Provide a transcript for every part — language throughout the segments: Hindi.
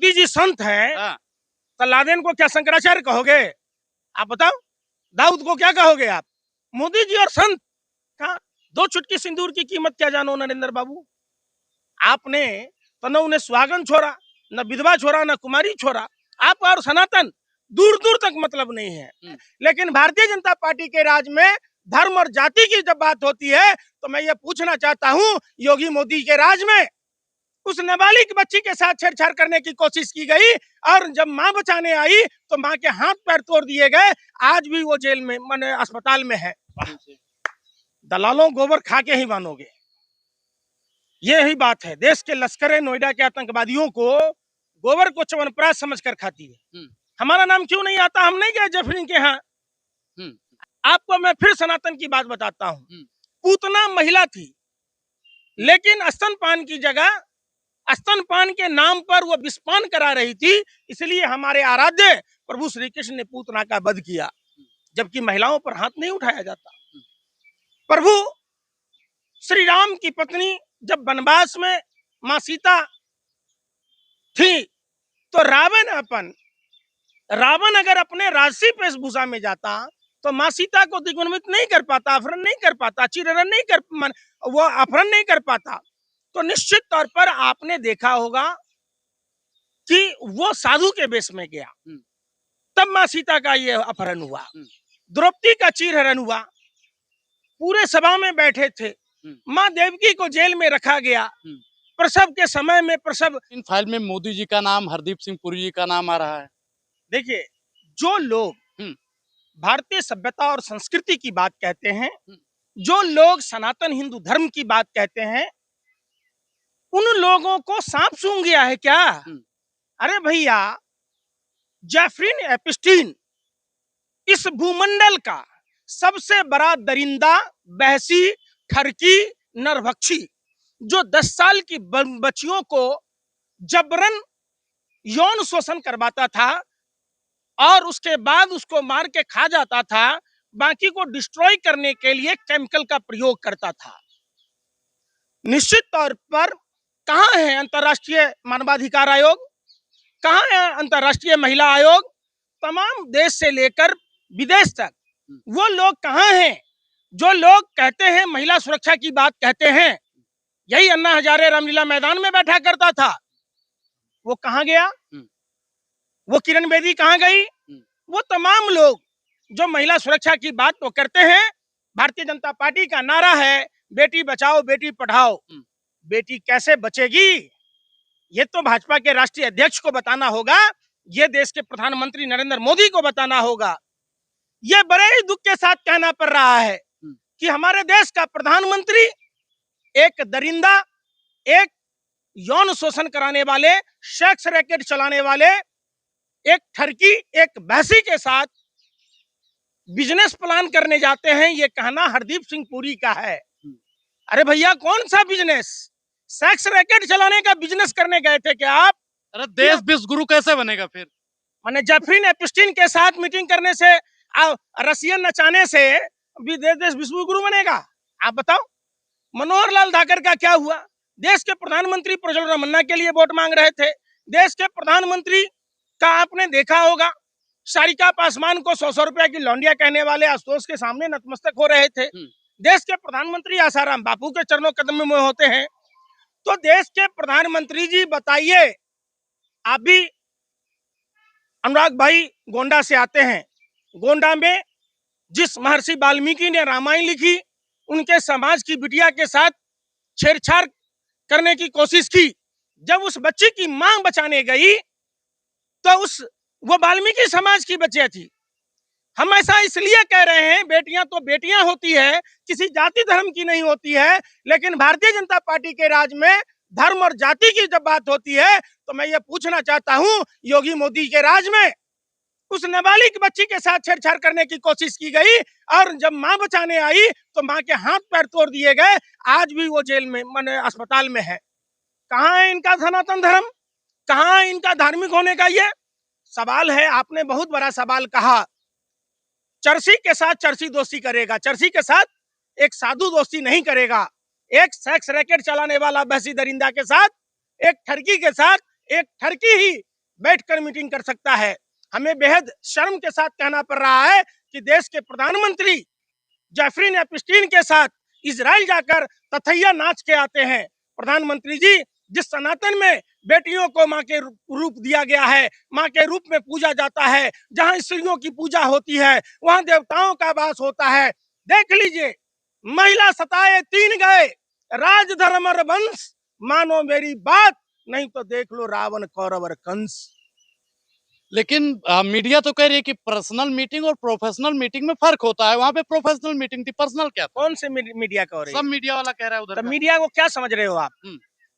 मोदी जी संत हैं, हाँ। तो लादेन को क्या शंकराचार्य कहोगे? आप बताओ, दाऊद को क्या कहोगे आप? मोदी जी और संत कहा? दो चुटकी सिंदूर की कीमत क्या जानो नरेंद्र बाबू? आपने तो न उन्हें सुहागन छोड़ा, न विधवा छोड़ा, न कुमारी छोड़ा। आप और सनातन दूर दूर तक मतलब नहीं है। लेकिन भारतीय जनता पार्टी के राज में धर्म और जाति की जब बात होती है तो मैं ये पूछना चाहता हूं, योगी मोदी के राज में उस नाबालिग बच्ची के साथ छेड़छाड़ करने की कोशिश की गई और जब मां बचाने आई तो मां के हाथ पैर तोड़ दिए गए। आज भी वो जेल में, माने अस्पताल में है। दलालों गोबर खा के ही मानोगे। ये ही बात है, देश के लश्कर नोएडा के आतंकवादियों को गोबर को च्यवनप्राश समझकर खाती है। हमारा नाम क्यों नहीं आता? हम नहीं गए जफरीन के यहाँ। आपको मैं फिर सनातन की बात बताता हूँ। पूतना महिला थी, लेकिन स्तनपान की जगह स्तनपान के नाम पर वो विषपान करा रही थी, इसलिए हमारे आराध्य प्रभु श्री कृष्ण ने पूतना का वध किया, जबकि महिलाओं पर हाथ नहीं उठाया जाता। प्रभु श्री राम की पत्नी जब वनवास में मां सीता थी तो रावण अगर अपने राजसी वेशभूषा में जाता तो मां सीता को दिग्भ्रमित नहीं कर पाता, अपहरण नहीं कर पाता, वो अपहरण नहीं कर पाता। तो निश्चित तौर पर आपने देखा होगा कि वो साधु के वेश में गया, तब मां सीता का ये अपहरण हुआ। द्रौपदी का चीरहरण हुआ, पूरे सभा में बैठे थे। मां देवकी को जेल में रखा गया, प्रसव के समय में प्रसव। इन फाइल में मोदी जी का नाम, हरदीप सिंह पुरी जी का नाम आ रहा है। देखिए, जो लोग भारतीय सभ्यता और संस्कृति की बात कहते हैं, जो लोग सनातन हिंदू धर्म की बात कहते हैं, उन लोगों को सांप सूंघ गया है क्या? अरे भैया, जेफरीन एप्स्टीन इस भूमंडल का सबसे बड़ा दरिंदा, बहसी, ठरकी, नरभक्षी, जो 10 साल की बच्चियों को जबरन यौन शोषण करवाता था और उसके बाद उसको मार के खा जाता था, बाकी को डिस्ट्रॉय करने के लिए केमिकल का प्रयोग करता था। निश्चित तौर पर कहां है अंतर्राष्ट्रीय मानवाधिकार आयोग? कहां है अंतर्राष्ट्रीय महिला आयोग? तमाम देश से लेकर विदेश तक वो लोग कहां हैं जो लोग कहते हैं महिला सुरक्षा की बात कहते हैं? यही अन्ना हजारे रामलीला मैदान में बैठा करता था, वो कहां गया? वो किरण बेदी कहां गई? वो तमाम लोग जो महिला सुरक्षा की बात तो करते हैं। भारतीय जनता पार्टी का नारा है बेटी बचाओ बेटी पढ़ाओ। बेटी कैसे बचेगी ये तो भाजपा के राष्ट्रीय अध्यक्ष को बताना होगा, ये देश के प्रधानमंत्री नरेंद्र मोदी को बताना होगा। ये बड़े ही दुख के साथ कहना पड़ रहा है कि हमारे देश का प्रधानमंत्री एक दरिंदा, एक यौन शोषण कराने वाले, सेक्स रैकेट चलाने वाले, एक ठरकी, एक बहसी के साथ बिजनेस प्लान करने जाते हैं। ये कहना हरदीप सिंह पुरी का है। अरे भैया, कौन सा बिजनेस? सेक्स रैकेट चलाने का बिजनेस करने गए थे क्या आप? अरे देश विश्व गुरु कैसे बनेगा फिर? माने जेफरीन एप्स्टीन के साथ मीटिंग करने से, रसियन नचाने से देश विश्व गुरु बनेगा? आप बताओ। मनोहर लाल धाकर का क्या हुआ? देश के प्रधानमंत्री प्रज्वल रमन्ना के लिए वोट मांग रहे थे। देश के प्रधानमंत्री का आपने देखा होगा, सारिका पासवान को 100 रुपया की लौंडिया कहने वाले आशुतोष के सामने नतमस्तक हो रहे थे। देश के प्रधानमंत्री आसाराम बापू के चरणों कदम में होते हैं। तो देश के प्रधानमंत्री जी बताइए, आप भी अनुराग भाई गोंडा से आते हैं। गोंडा में जिस महर्षि वाल्मीकि ने रामायण लिखी, उनके समाज की बिटिया के साथ छेड़छाड़ करने की कोशिश की। जब उस बच्ची की मां बचाने गई तो वो वाल्मीकि समाज की बच्चियां थी। हम ऐसा इसलिए कह रहे हैं, बेटियां तो बेटियां होती है, किसी जाति धर्म की नहीं होती है। लेकिन भारतीय जनता पार्टी के राज में धर्म और जाति की जब बात होती है तो मैं ये पूछना चाहता हूं, योगी मोदी के राज में उस नाबालिग बच्ची के साथ छेड़छाड़ करने की कोशिश की गई और जब मां बचाने आई तो मां के हाथ पैर तोड़ दिए गए। आज भी वो जेल में, माने अस्पताल में है। कहां है इनका सनातन धर्म? कहां है इनका धार्मिक होने का ये सवाल है? आपने बहुत बड़ा सवाल कहा, चरसी के साथ चरसी दोस्ती करेगा, चरसी के साथ एक साधु दोस्ती नहीं करेगा। एक सेक्स रैकेट चलाने वाला बहसी दरिंदा के साथ, एक ठरकी के साथ, एक ठरकी ही बैठकर मीटिंग कर सकता है। हमें बेहद शर्म के साथ कहना पड़ रहा है कि देश के प्रधानमंत्री जेफरी एप्स्टीन के साथ इजराइल जाकर तथैया नाच के आते हैं। प्रधानमंत्री जी, जिस सनातन में बेटियों को माँ के रूप दिया गया है, माँ के रूप में पूजा जाता है, जहाँ स्त्रियों की पूजा होती है, वहाँ देवताओं का वास होता है। देख लीजिए, महिला सताए तीन गए, राज धर्म और वंश, मानो मेरी बात, नहीं तो देख लो रावण कौरव और कंस। लेकिन मीडिया तो कह रही है कि पर्सनल मीटिंग और प्रोफेशनल मीटिंग में फर्क होता है। वहाँ पे प्रोफेशनल मीटिंग थी, पर्सनल क्या था? कौन से मीडिया का हो रही है? सब मीडिया वाला कह रहा है उधर तो का। मीडिया को क्या समझ रहे हो आप?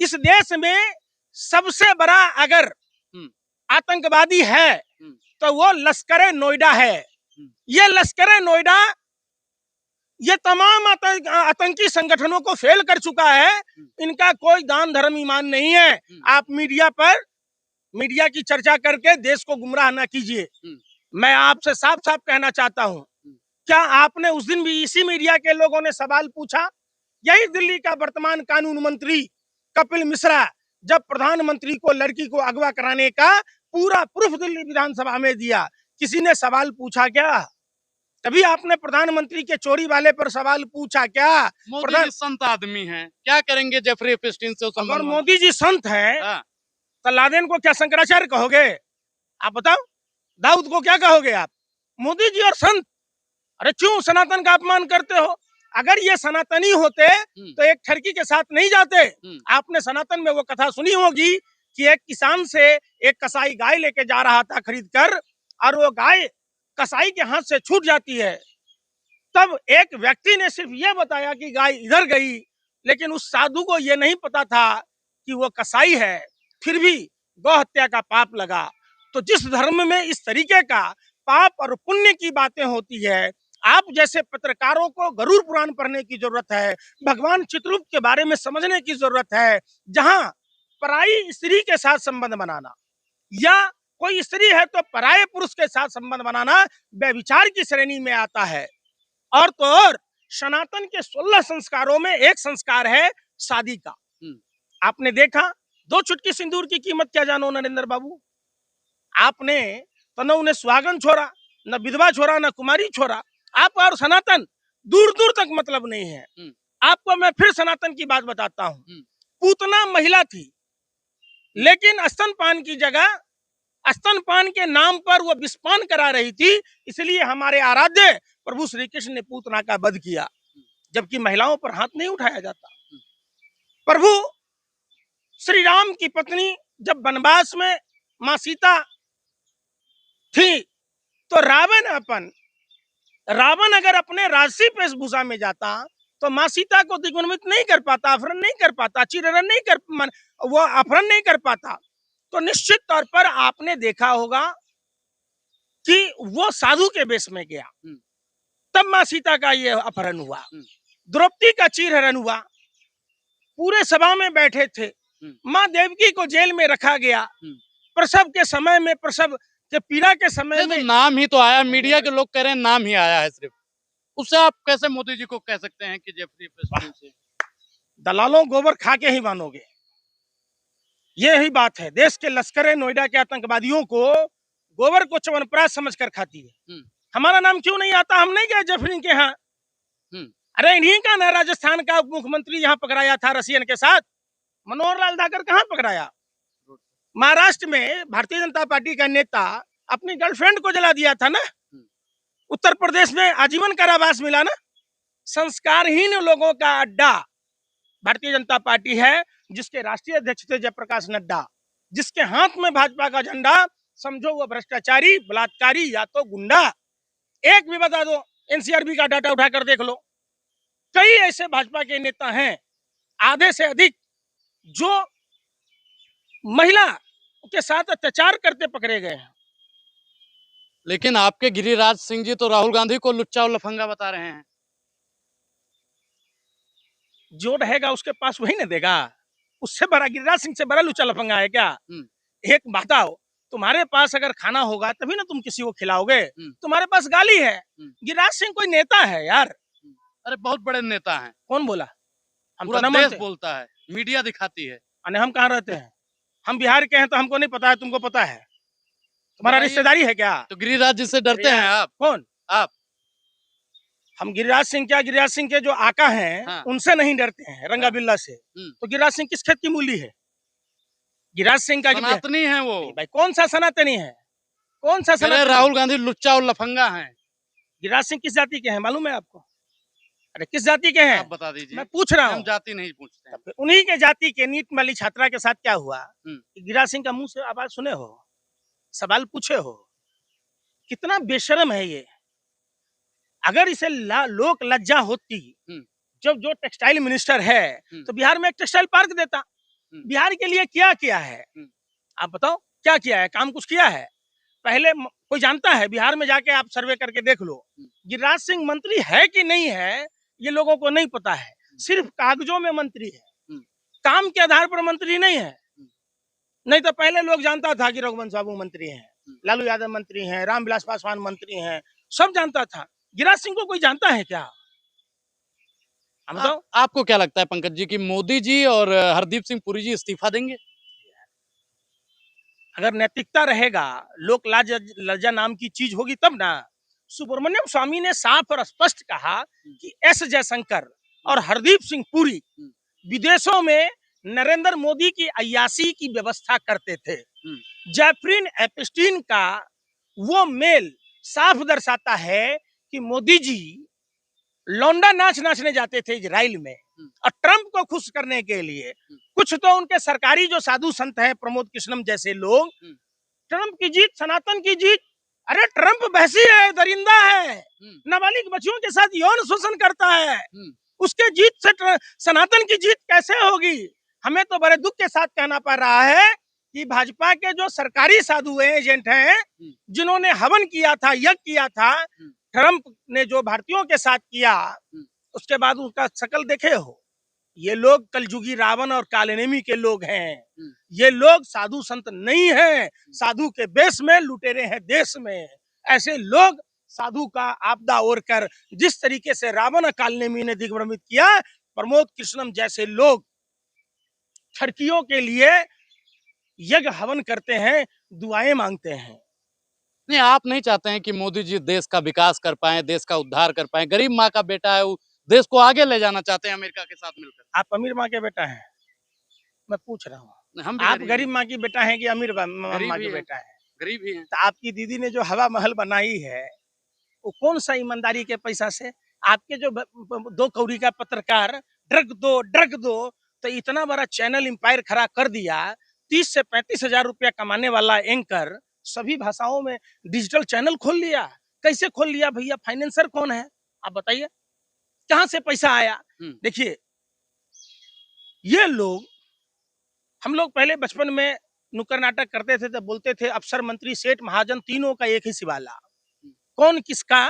इस देश में सबसे बड़ा अगर आतंकवादी है तो वो लश्कर नोएडा है। ये लश्कर नोएडा ये तमाम आतंकी संगठनों को फेल कर चुका है। इनका कोई दान धर्म ईमान नहीं है। आप मीडिया की चर्चा करके देश को गुमराह ना कीजिए। मैं आपसे साफ साफ कहना चाहता हूं, क्या आपने उस दिन भी इसी मीडिया के लोगों ने सवाल पूछा? यही दिल्ली का वर्तमान कानून मंत्री कपिल मिश्रा जब प्रधानमंत्री को लड़की को अगवा कराने का पूरा प्रूफ दिल्ली विधानसभा में दिया, किसी ने सवाल पूछा क्या? कभी आपने प्रधानमंत्री के चोरी वाले पर सवाल पूछा क्या? मोदी जी संत आदमी हैं, क्या करेंगे जेफरी एप्स्टीन से? अगर मोदी जी संत हैं तो लादेन को क्या शंकराचार्य कहोगे? आप बताओ, दाऊद को क्या कहोगे आप? मोदी जी और संत, अरे क्यों सनातन का अपमान करते हो? अगर ये सनातनी होते तो एक ठरकी के साथ नहीं जाते। आपने सनातन में वो कथा सुनी होगी कि एक किसान से एक कसाई गाय लेके जा रहा था खरीद कर, और वो गाय कसाई के हाथ से छूट जाती है। तब एक व्यक्ति ने सिर्फ ये बताया कि गाय इधर गई, लेकिन उस साधु को ये नहीं पता था कि वो कसाई है। फिर भी गौ हत्या का पाप लगा। तो जिस धर्म में इस तरीके का पाप और पुण्य की बातें होती है, आप जैसे पत्रकारों को गरुड़ पुराण पढ़ने की जरूरत है, भगवान चित्रगुप्त के बारे में समझने की जरूरत है। जहां पराई स्त्री के साथ संबंध बनाना, या कोई स्त्री है तो पराये पुरुष के साथ संबंध बनाना व्यभिचार की श्रेणी में आता है। और तो और सनातन के 16 संस्कारों में एक संस्कार है शादी का। आपने देखा, 2 चुटकी सिंदूर की कीमत क्या जानो नरेंद्र बाबू? आपने तो न उन्हें सुहागन छोड़ा, न विधवा छोड़ा, न कुमारी छोड़ा। आप और सनातन दूर दूर तक मतलब नहीं है। आपको मैं फिर सनातन की बात बताता हूँ। पूतना महिला थी, लेकिन स्तनपान की जगह स्तनपान के नाम पर वो विषपान करा रही थी, इसलिए हमारे आराध्य प्रभु श्री कृष्ण ने पूतना का वध किया, जबकि महिलाओं पर हाथ नहीं उठाया जाता। प्रभु श्री राम की पत्नी जब वनवास में मां सीता थी, तो रावण अगर अपने राजसी वेशभूषा में जाता तो मां सीता को दिग्भ्रमित नहीं कर पाता, अपहरण नहीं कर पाता, चिरहरण नहीं कर, वो अपहरण नहीं कर पाता। तो निश्चित तौर पर आपने देखा होगा कि वो साधु के वेश में गया, तब मां सीता का ये अपहरण हुआ। द्रौपदी का चीरहरण हुआ, पूरे सभा में बैठे थे। मां देवकी को जेल में रखा गया, प्रसव के समय में, प्रसव के पीड़ा के समय में। तो नाम ही तो आया, मीडिया के लोग कह रहे हैं नाम ही आया है सिर्फ, उससे आप कैसे मोदी जी को कह सकते हैं कि जेफरी एप्स्टीन से? दलालों, गोबर खा के ही मानोगे। यही बात है, देश के लश्कर नोएडा के आतंकवादियों को गोबर को च्यवनप्राश समझकर खाती है। हमारा नाम क्यों नहीं आता? हम नहीं गए जेफरी के यहाँ। अरे इन्हीं का ना राजस्थान का उप मुख्यमंत्री यहाँ पकड़ाया था रसियन के साथ। मनोहर लाल धाकर कहाँ पकड़ाया? महाराष्ट्र में भारतीय जनता पार्टी का नेता अपनी गर्लफ्रेंड को जला दिया था ना। उत्तर प्रदेश में आजीवन कारावास मिला ना। संस्कारहीन लोगों का अड्डा भारतीय जनता पार्टी है, जिसके राष्ट्रीय अध्यक्ष थे जयप्रकाश नड्डा, जिसके हाथ में भाजपा का झंडा। समझो वो भ्रष्टाचारी, बलात्कारी या तो गुंडा। एक भी बता दो, एनसीआरबी का डाटा उठाकर देख लो। कई ऐसे भाजपा के नेता हैं, आधे से अधिक, जो महिला के साथ अत्याचार करते पकड़े गए हैं। लेकिन आपके गिरिराज सिंह जी तो राहुल गांधी को लुच्चा और लफंगा बता रहे हैं। जो रहेगा उसके पास वही न देगा। उससे बड़ा, गिरिराज सिंह से बड़ा लुच्चा लफंगा है क्या? एक बात आओ, तुम्हारे पास अगर खाना होगा तभी ना तुम किसी को खिलाओगे। तुम्हारे पास गाली है। गिरिराज सिंह कोई नेता है यार? अरे बहुत बड़े नेता हैं। कौन बोला? हम पूरा तो देश बोलता है, मीडिया दिखाती है। अरे हम कहाँ रहते हैं? हम बिहार के हैं तो हमको नहीं पता है, तुमको पता है? तुम्हारा बताइए। रिश्तेदारी है क्या? तो गिरिराज जी से डरते हैं आप? कौन? आप? हम गिरिराज सिंह क्या, गिरिराज सिंह के जो आका हैं हाँ। उनसे नहीं डरते हैं, रंगा हाँ। बिल्ला से। तो गिरिराज सिंह किस खेत की मूली है? गिरिराज सिंह का सनातनी है वो। नहीं भाई, कौन सा सनातनी है? कौन सा कह रहे सनातनी? राहुल गांधी लुच्चा और लफंगा है। गिरिराज सिंह किस जाति के हैं मालूम है आपको? अरे किस जाति के हैं आप बता दीजिए। मैं पूछ रहा हम हूँ। जाति नहीं पूछते हैं। फिर उन्हीं के जाति के नीट वाली छात्रा के साथ क्या हुआ हम्म। कि गिरिराज सिंह का मुंह से आवाज सुने हो, सवाल पूछे हो? कितना बेशर्म है ये। अगर इसे लोक लज्जा होती, हम्म। जब जो टेक्सटाइल मिनिस्टर है तो बिहार में एक टेक्सटाइल पार्क देता। बिहार के लिए क्या किया है आप बताओ? क्या किया है? काम कुछ किया है? पहले कोई जानता है? बिहार में जाके आप सर्वे करके देख लो, गिरिराज सिंह मंत्री है कि नहीं है ये लोगों को नहीं पता है। सिर्फ कागजों में मंत्री है, काम के आधार पर मंत्री नहीं है। नहीं तो पहले लोग जानता था कि रघुवंश बाबू मंत्री हैं, लालू यादव मंत्री हैं, रामविलास पासवान मंत्री हैं, सब जानता था। गिरिराज सिंह को कोई जानता है क्या? आपको क्या लगता है पंकज जी कि मोदी जी और हरदीप सिंह पुरी जी इस्तीफा देंगे? अगर नैतिकता रहेगा, लोक लाज लज्जा नाम की चीज होगी तब ना। सुब्रमण्यम स्वामी ने साफ और स्पष्ट कहा कि एस जयशंकर और हरदीप सिंह पुरी विदेशों में नरेंद्र मोदी की अय्याशी की व्यवस्था करते थे। जेफरीन एप्स्टीन का वो मेल साफ दर्शाता है कि मोदी जी लौंडा नाच नाचने जाते थे इजराइल में, और ट्रंप को खुश करने के लिए कुछ तो उनके सरकारी जो साधु संत हैं, प्रमोद कृष्णम जैसे लोग, ट्रंप की जीत, सनातन की जीत। अरे ट्रंप बहसी है, दरिंदा है, नाबालिग बच्चियों के साथ यौन शोषण करता है, उसके जीत से सनातन की जीत कैसे होगी? हमें तो बड़े दुख के साथ कहना पड़ रहा है कि भाजपा के जो सरकारी साधु एजेंट हैं, जिन्होंने हवन किया था, यज्ञ किया था, ट्रंप ने जो भारतीयों के साथ किया, उसके बाद उनका शकल देखे हो? ये लोग कलजुगी रावण और कालनेमी के लोग हैं। ये लोग साधु संत नहीं हैं, साधु के बेस में लुटेरे हैं देश में। ऐसे लोग साधु का आपदा ओढ़ कर जिस तरीके से रावण और कालनेमी ने दिग्भ्रमित किया, प्रमोद कृष्णम जैसे लोग ठड़कियों के लिए यज्ञ हवन करते हैं, दुआएं मांगते हैं। नहीं, आप नहीं चाहते हैं कि मोदी जी देश का विकास कर पाए, देश का उद्धार कर पाए? गरीब माँ का बेटा है, वो देश को आगे ले जाना चाहते हैं अमेरिका के साथ मिलकर। आप अमीर माँ के बेटा हैं? मैं पूछ रहा हूँ, हम आप गरीब माँ की बेटा हैं कि अमीर माँ की बेटा है? गरीब ही हैं। तो आपकी दीदी ने जो हवा महल बनाई है, वो कौन सा ईमानदारी के पैसा से? आपके जो 2 कौड़ी का पत्रकार ड्रग दो, तो इतना बड़ा चैनल एम्पायर खड़ा कर दिया। 30 से 35 हजार रुपया कमाने वाला एंकर सभी भाषाओं में डिजिटल चैनल खोल लिया। कैसे खोल लिया भैया? फाइनेंसर कौन है आप बताइए? कहां से पैसा आया? देखिए, ये लोग, हम लोग पहले बचपन में नुक्कड़ नाटक करते थे तो बोलते थे अफसर मंत्री सेठ महाजन तीनों का एक ही शिवाला। कौन किसका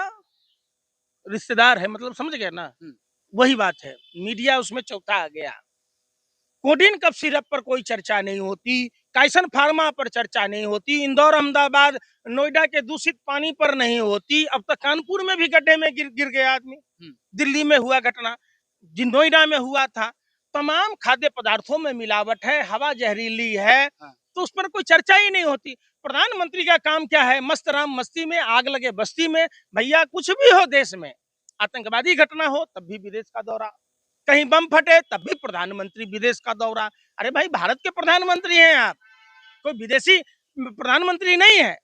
रिश्तेदार है, मतलब समझ गए ना? वही बात है, मीडिया उसमें चौथा आ गया। कोडिन कफ सिरप पर कोई चर्चा नहीं होती, काइसन फार्मा पर चर्चा नहीं होती, इंदौर, अहमदाबाद, नोएडा के दूषित पानी पर नहीं होती। अब तक कानपुर में भी गड्ढे में गिर गया आदमी, दिल्ली में हुआ घटना, नोएडा में हुआ था। तमाम खाद्य पदार्थों में मिलावट है, हवा जहरीली है, तो उस पर कोई चर्चा ही नहीं होती। प्रधानमंत्री का काम क्या है? मस्त राम मस्ती में, आग लगे बस्ती में। भैया कुछ भी हो देश में, आतंकवादी घटना हो तब भी विदेश का दौरा, कहीं बम फटे तब भी प्रधानमंत्री विदेश का दौरा। अरे भाई, भारत के प्रधानमंत्री हैं आप, कोई विदेशी प्रधानमंत्री नहीं है।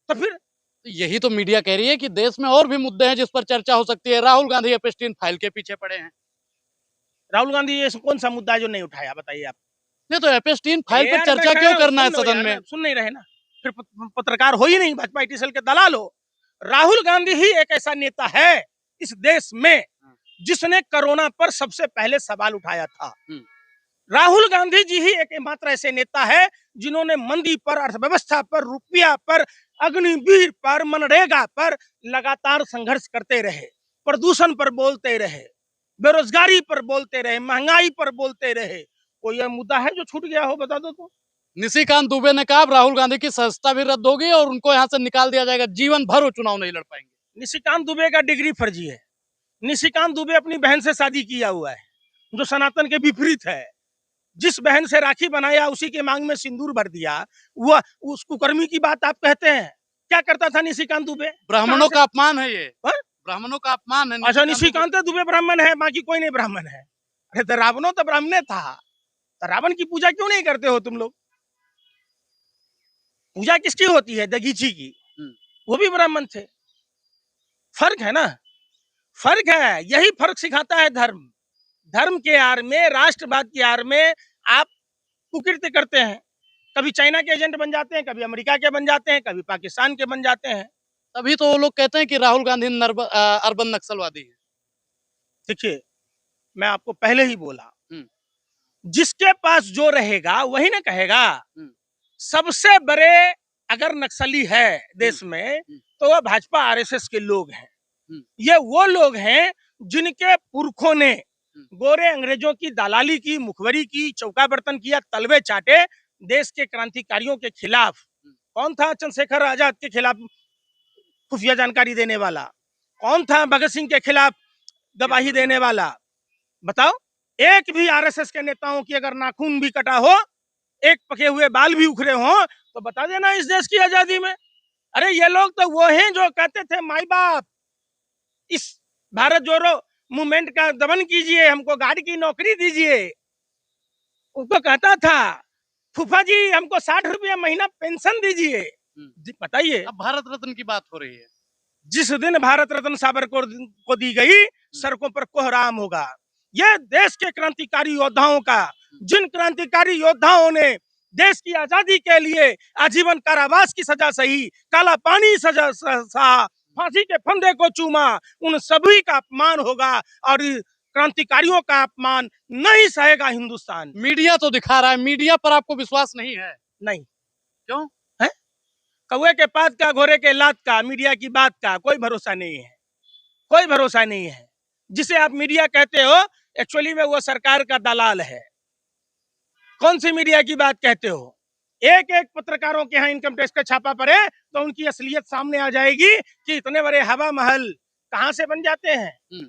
तो फिर यही तो मीडिया कह रही है कि देश में और भी मुद्दे हैं जिस पर चर्चा हो सकती है। राहुल गांधी एप्स्टीन फाइल के पीछे पड़े हैं। राहुल गांधी ये कौन सा मुद्दा है जो नहीं उठाया बताइए आप? नहीं तो एप्स्टीन फाइल पर चर्चा क्यों करना है सदन में? सुन नहीं रहे ना, फिर पत्रकार हो ही नहीं, भाजपा टीएसएल के दलाल हो। राहुल गांधी ही एक ऐसा नेता है इस देश में जिसने कोरोना पर सबसे पहले सवाल उठाया था। राहुल गांधी जी ही एकमात्र ऐसे नेता है जिन्होंने मंदी पर, अर्थव्यवस्था पर, रुपया पर, अग्निवीर पर, मनरेगा पर लगातार संघर्ष करते रहे, प्रदूषण पर बोलते रहे, बेरोजगारी पर बोलते रहे, महंगाई पर बोलते रहे। कोई यह मुद्दा है जो छूट गया हो? बता दो तो। निशिकांत दुबे ने कहा राहुल गांधी की सदस्यता भी रद्द होगी और उनको यहाँ से निकाल दिया जाएगा, जीवन भर वो चुनाव नहीं लड़ पाएंगे। निशिकांत दुबे का डिग्री फर्जी है। निशिकांत दुबे अपनी बहन से शादी किया हुआ है जो सनातन के विपरीत है। जिस बहन से राखी बनाया उसी के मांग में सिंदूर भर दिया, वो उस कुकर्मी की बात आप कहते हैं। क्या करता था निशिकांत दुबे? ब्राह्मणों का अपमान है ये। हाँ? ब्राह्मणों का अपमान है। अच्छा, निशिकांत दुबे ब्राह्मण है, बाकी कोई नहीं ब्राह्मण है? अरे तो रावणों तो ब्राह्मण था, तो रावण की पूजा क्यों नहीं करते हो तुम लोग? पूजा किसकी होती है? दगीची की, वो भी ब्राह्मण थे। फर्क है ना, फर्क है। यही फर्क सिखाता है धर्म। धर्म के आड़ में, राष्ट्रवाद के आड़ में आप कुकृत्य करते हैं। कभी चाइना के एजेंट बन जाते हैं, कभी अमेरिका के बन जाते हैं, कभी पाकिस्तान के बन जाते हैं। तभी तो वो लोग कहते हैं कि राहुल गांधी अर्बन नक्सलवादी है। देखिए, मैं आपको पहले ही बोला, जिसके पास जो रहेगा वही ना कहेगा। सबसे बड़े अगर नक्सली है देश में तो वह भाजपा आरएसएस के लोग हैं। ये वो लोग हैं जिनके पुरखों ने गोरे अंग्रेजों की दलाली की, मुखबरी की, चौका बर्तन किया, तलवे चाटे। देश के क्रांतिकारियों के खिलाफ कौन था? चंद्रशेखर आजाद के खिलाफ खुफिया जानकारी देने वाला कौन था? भगत सिंह के खिलाफ गवाही देने वाला। बताओ, एक भी आरएसएस के नेताओं की अगर नाखून भी कटा हो, एक पके हुए बाल भी उखड़े हो, तो बता देना इस देश की आजादी में। अरे ये लोग तो वो हैं जो कहते थे माई बाप इस भारत जोड़ो मूवमेंट का दमन कीजिए, हमको गाड़ी की नौकरी दीजिए। उनको कहता था फूफा जी हमको 60 रुपया महीना पेंशन दीजिए। बताइए, अब भारत रत्न की बात हो रही है। जिस दिन भारत रत्न सावरकर को दी गई, सड़कों पर कोहराम होगा। यह देश के क्रांतिकारी योद्धाओं का, जिन क्रांतिकारी योद्धाओं ने देश की आजादी के लिए आजीवन कारावास की सजा सही, काला पानी सजा सहा, फांसी के फंदे को चूमा, उन सभी का अपमान होगा और क्रांतिकारियों का अपमान नहीं सहेगा हिंदुस्तान। मीडिया तो दिखा रहा है, मीडिया पर आपको विश्वास नहीं है? नहीं। क्यों? है? कौवे के पात का, घोड़े के लात का, मीडिया की बात का कोई भरोसा नहीं है, कोई भरोसा नहीं है। जिसे आप मीडिया कहते हो, एक्चुअली में वो सरकार का दलाल है। कौन सी मीडिया की बात कहते हो? एक एक पत्रकारों के यहाँ इनकम टैक्स का छापा पड़े तो उनकी असलियत सामने आ जाएगी कि इतने बड़े हवा महल कहां से बन जाते हैं।